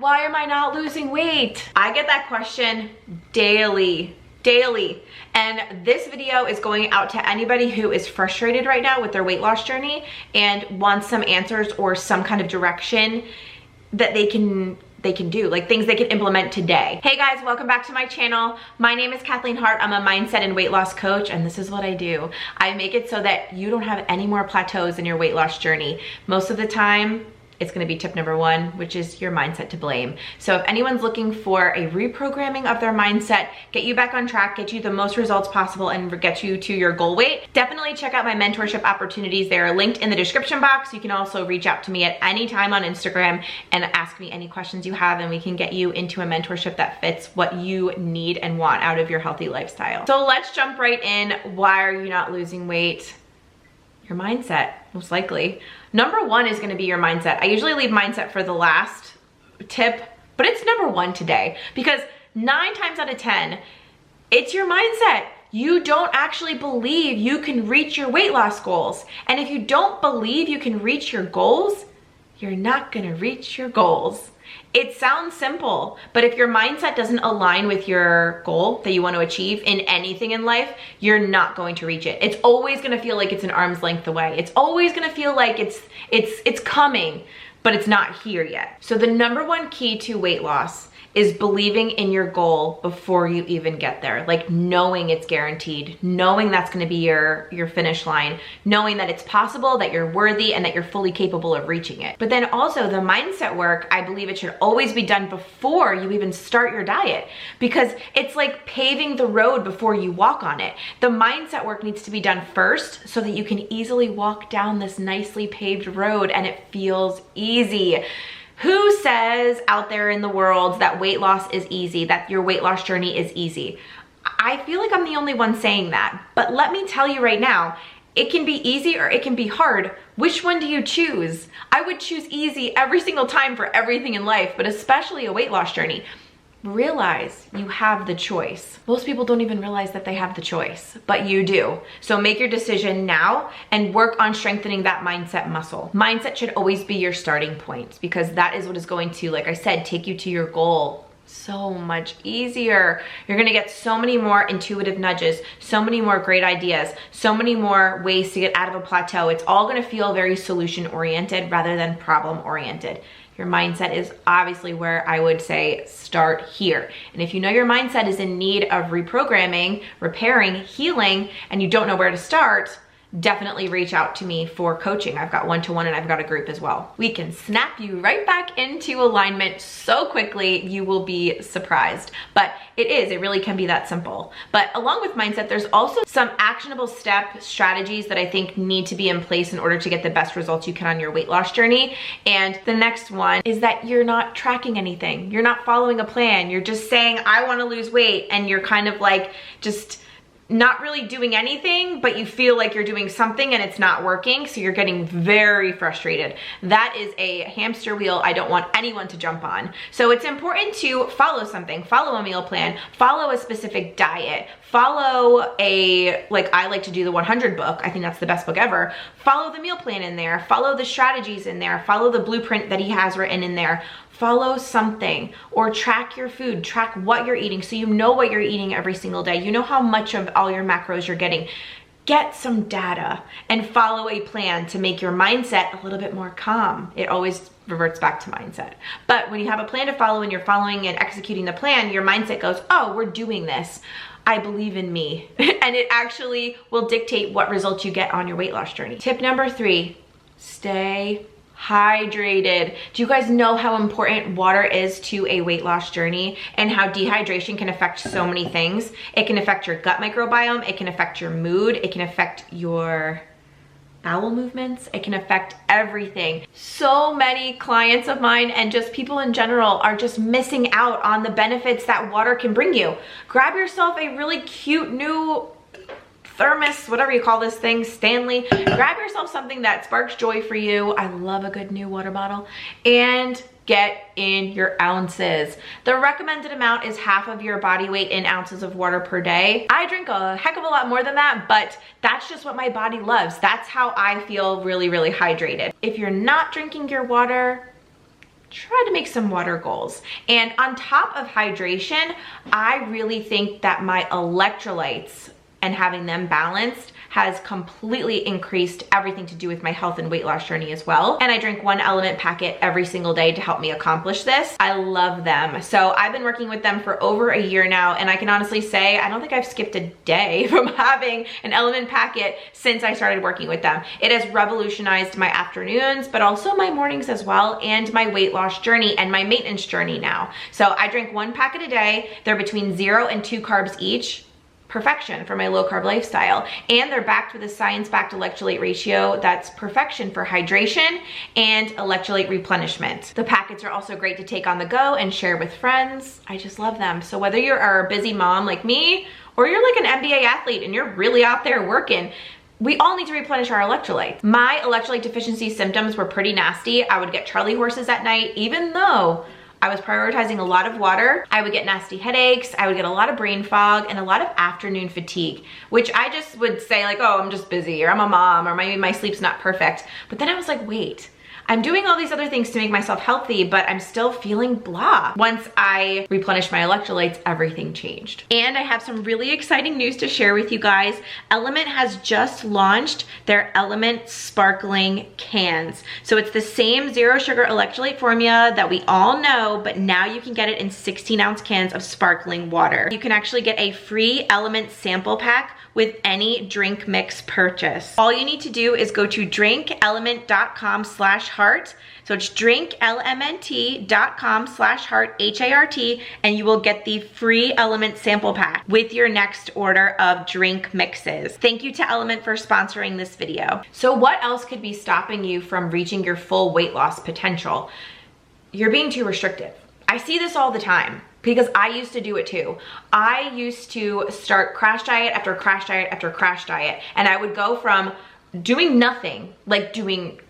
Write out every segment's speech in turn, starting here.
why am I not losing weight? I get that question daily. And this video is going out to anybody who is frustrated right now with their weight loss journey and wants some answers or some kind of direction that they can do, like things they can implement today. Hey guys, welcome back to my channel. My name is Kathleen Hart. I'm a mindset and weight loss coach, and this is what I do. I make it so that you don't have any more plateaus in your weight loss journey. Most of the time, it's gonna be tip number one, which is your mindset to blame. So if anyone's looking for a reprogramming of their mindset, get you back on track, get you the most results possible, and get you to your goal weight, definitely check out my mentorship opportunities. They are linked in the description box. You can also reach out to me at any time on Instagram and ask me any questions you have, and we can get you into a mentorship that fits what you need and want out of your healthy lifestyle. So let's jump right in. Why are you not losing weight? Your mindset, most likely. Number one is gonna be your mindset. I usually leave mindset for the last tip, but it's number one today because 9 times out of 10, it's your mindset. You don't actually believe you can reach your weight loss goals. And if you don't believe you can reach your goals, you're not gonna reach your goals. It sounds simple, but if your mindset doesn't align with your goal that you want to achieve in anything in life, you're not going to reach it. It's always going to feel like it's an arm's length away. It's always going to feel like it's coming, but it's not here yet. So the number one key to weight loss is believing in your goal before you even get there. Like knowing it's guaranteed, knowing that's gonna be your finish line, knowing that it's possible, that you're worthy, and that you're fully capable of reaching it. But then also the mindset work, I believe it should always be done before you even start your diet, because it's like paving the road before you walk on it. The mindset work needs to be done first so that you can easily walk down this nicely paved road and it feels easy. Who says out there in the world that weight loss is easy, that your weight loss journey is easy? I feel like I'm the only one saying that, but let me tell you right now, it can be easy or it can be hard. Which one do you choose? I would choose easy every single time for everything in life, but especially a weight loss journey. Realize you have the choice. Most people don't even realize that they have the choice, but you do. So make your decision now and work on strengthening that mindset muscle. Mindset should always be your starting point because that is what is going to, like I said, take you to your goal so much easier. You're gonna get so many more intuitive nudges, so many more great ideas, so many more ways to get out of a plateau. It's all gonna feel very solution oriented rather than problem oriented. Your mindset is obviously where I would say start here. And if you know your mindset is in need of reprogramming, repairing, healing, and you don't know where to start, definitely reach out to me for coaching. I've got one-to-one and I've got a group as well. We can snap you right back into alignment so quickly, you will be surprised. But it really can be that simple. But along with mindset, there's also some actionable strategies that I think need to be in place in order to get the best results you can on your weight loss journey. And the next one is that you're not tracking anything. You're not following a plan. You're just saying, I want to lose weight. And you're kind of like just not really doing anything, but you feel like you're doing something and it's not working, so you're getting very frustrated. That is a hamster wheel I don't want anyone to jump on. So it's important to follow something, follow a meal plan, follow a specific diet, follow like I like to do the 100 book. I think that's the best book ever. Follow the meal plan in there, follow the strategies in there, follow the blueprint that he has written in there. Follow something or track your food, track what you're eating so you know what you're eating every single day. You know how much of all your macros you're getting. Get some data and follow a plan to make your mindset a little bit more calm. It always reverts back to mindset. But when you have a plan to follow and you're following and executing the plan, your mindset goes, oh, we're doing this. I believe in me. And it actually will dictate what results you get on your weight loss journey. Tip number 3, stay hydrated. Do you guys know how important water is to a weight loss journey and how dehydration can affect so many things? It can affect your gut microbiome, it can affect your mood, it can affect your bowel movements, it can affect everything. So many clients of mine and just people in general are just missing out on the benefits that water can bring you. Grab yourself a really cute new thermos, whatever you call this thing, Stanley. Grab yourself something that sparks joy for you. I love a good new water bottle. And get in your ounces. The recommended amount is half of your body weight in ounces of water per day. I drink a heck of a lot more than that, but that's just what my body loves. That's how I feel really, really hydrated. If you're not drinking your water, try to make some water goals. And on top of hydration, I really think that my electrolytes and having them balanced has completely increased everything to do with my health and weight loss journey as well. And I drink one Element packet every single day to help me accomplish this. I love them. So I've been working with them for over a year now, and I can honestly say I don't think I've skipped a day from having an Element packet since I started working with them. It has revolutionized my afternoons, but also my mornings as well, and my weight loss journey and my maintenance journey now. So I drink one packet a day. They're between 0 and 2 carbs each. Perfection for my low carb lifestyle. And they're backed with a science-backed electrolyte ratio that's perfection for hydration and electrolyte replenishment. The packets are also great to take on the go and share with friends. I just love them. So whether you're a busy mom like me, or you're like an NBA athlete and you're really out there working, we all need to replenish our electrolytes. My electrolyte deficiency symptoms were pretty nasty. I would get Charlie horses at night, even though I was prioritizing a lot of water. I would get nasty headaches, I would get a lot of brain fog, and a lot of afternoon fatigue, which I just would say like, oh, I'm just busy, or I'm a mom, or maybe my sleep's not perfect. But then I was like, wait, I'm doing all these other things to make myself healthy, but I'm still feeling blah. Once I replenished my electrolytes, everything changed. And I have some really exciting news to share with you guys. Element has just launched their Element Sparkling Cans. So it's the same 0 sugar electrolyte formula that we all know, but now you can get it in 16-ounce cans of sparkling water. You can actually get a free Element sample pack with any drink mix purchase. All you need to do is go to drinkelement.com/heart. So it's drinklmnt.com/heart, H-A-R-T, and you will get the free Element sample pack with your next order of drink mixes. Thank you to Element for sponsoring this video. So what else could be stopping you from reaching your full weight loss potential? You're being too restrictive. I see this all the time, because I used to do it too. I used to start crash diet after crash diet after crash diet. And I would go from doing nothing, like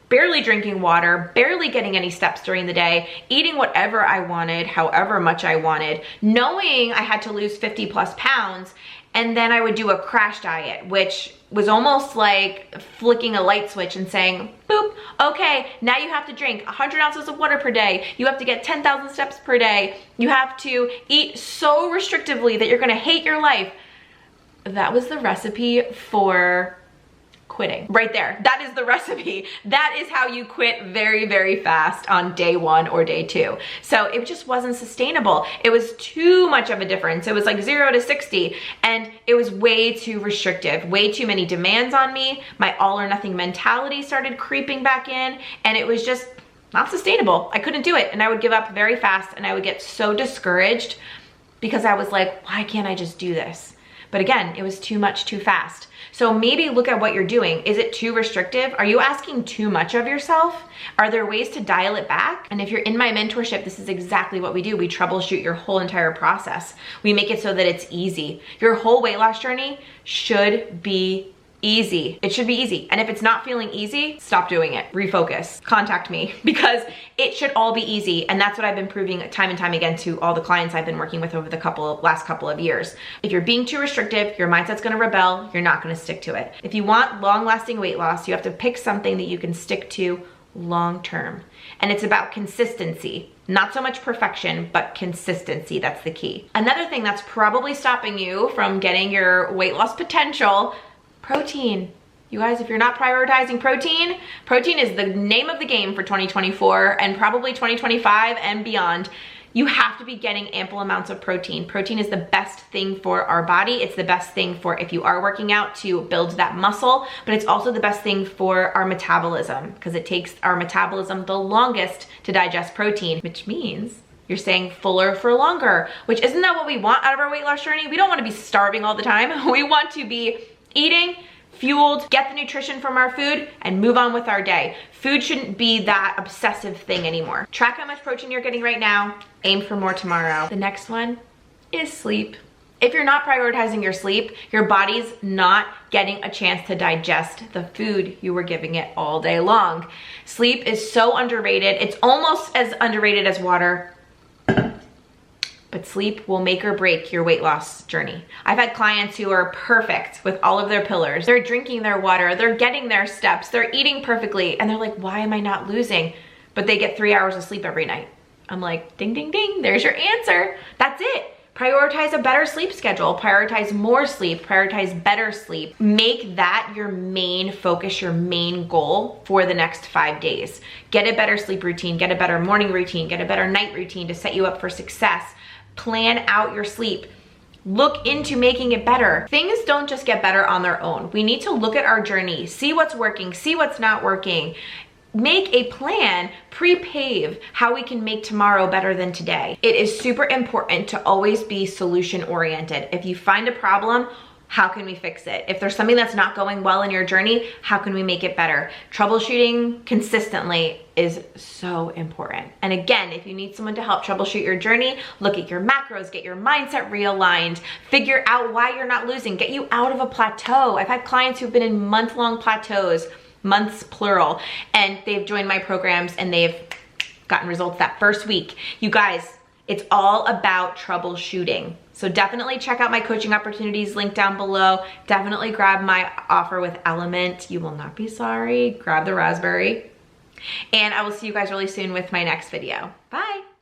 barely drinking water, barely getting any steps during the day, eating whatever I wanted, however much I wanted, knowing I had to lose 50+ pounds. And then I would do a crash diet, which was almost like flicking a light switch and saying, boop, okay, now you have to drink 100 ounces of water per day. You have to get 10,000 steps per day. You have to eat so restrictively that you're gonna hate your life. That was the recipe for quitting. Right there, that is the recipe. That is how you quit very, very fast on day 1 or day 2. So it just wasn't sustainable. It was too much of a difference. It was like 0 to 60, and it was way too restrictive, way too many demands on me. My all or nothing mentality started creeping back in, and it was just not sustainable. I couldn't do it, and I would give up very fast, and I would get so discouraged because I was like, why can't I just do this? But again, it was too much too fast. So maybe look at what you're doing. Is it too restrictive? Are you asking too much of yourself? Are there ways to dial it back? And if you're in my mentorship, this is exactly what we do. We troubleshoot your whole entire process. We make it so that it's easy. Your whole weight loss journey should be easy. It should be easy. And if it's not feeling easy, stop doing it. Refocus. Contact me, because it should all be easy. And that's what I've been proving time and time again to all the clients I've been working with over the last couple of years. If you're being too restrictive, your mindset's gonna rebel, you're not gonna stick to it. If you want long-lasting weight loss, you have to pick something that you can stick to long-term. And it's about consistency. Not so much perfection, but consistency. That's the key. Another thing that's probably stopping you from getting your weight loss potential: protein. You guys, if you're not prioritizing protein, protein is the name of the game for 2024 and probably 2025 and beyond. You have to be getting ample amounts of protein. Protein is the best thing for our body. It's the best thing for if you are working out to build that muscle, but it's also the best thing for our metabolism, because it takes our metabolism the longest to digest protein, which means you're staying fuller for longer, which isn't that what we want out of our weight loss journey? We don't want to be starving all the time. We want to be eating, fueled, get the nutrition from our food, and move on with our day. Food shouldn't be that obsessive thing anymore. Track how much protein you're getting right now, aim for more tomorrow. The next one is sleep. If you're not prioritizing your sleep, your body's not getting a chance to digest the food you were giving it all day long. Sleep is so underrated. It's almost as underrated as water. But sleep will make or break your weight loss journey. I've had clients who are perfect with all of their pillars. They're drinking their water, they're getting their steps, they're eating perfectly, and they're like, why am I not losing? but they get 3 hours of sleep every night. I'm like, ding, ding, ding, there's your answer. That's it. Prioritize a better sleep schedule, prioritize more sleep, prioritize better sleep. Make that your main focus, your main goal for the next 5 days. Get a better sleep routine, get a better morning routine, get a better night routine to set you up for success. Plan out your sleep. Look into making it better. Things don't just get better on their own. We need to look at our journey, see what's working, see what's not working. Make a plan, pre-pave how we can make tomorrow better than today. It is super important to always be solution oriented. If you find a problem, how can we fix it? If there's something that's not going well in your journey, how can we make it better? Troubleshooting consistently is so important. And again, if you need someone to help troubleshoot your journey, look at your macros, get your mindset realigned, figure out why you're not losing, get you out of a plateau. I've had clients who've been in month-long plateaus, months plural, and they've joined my programs and they've gotten results that first week. You guys, it's all about troubleshooting. So definitely check out my coaching opportunities link down below. Definitely grab my offer with Element. You will not be sorry. Grab the raspberry. And I will see you guys really soon with my next video. Bye.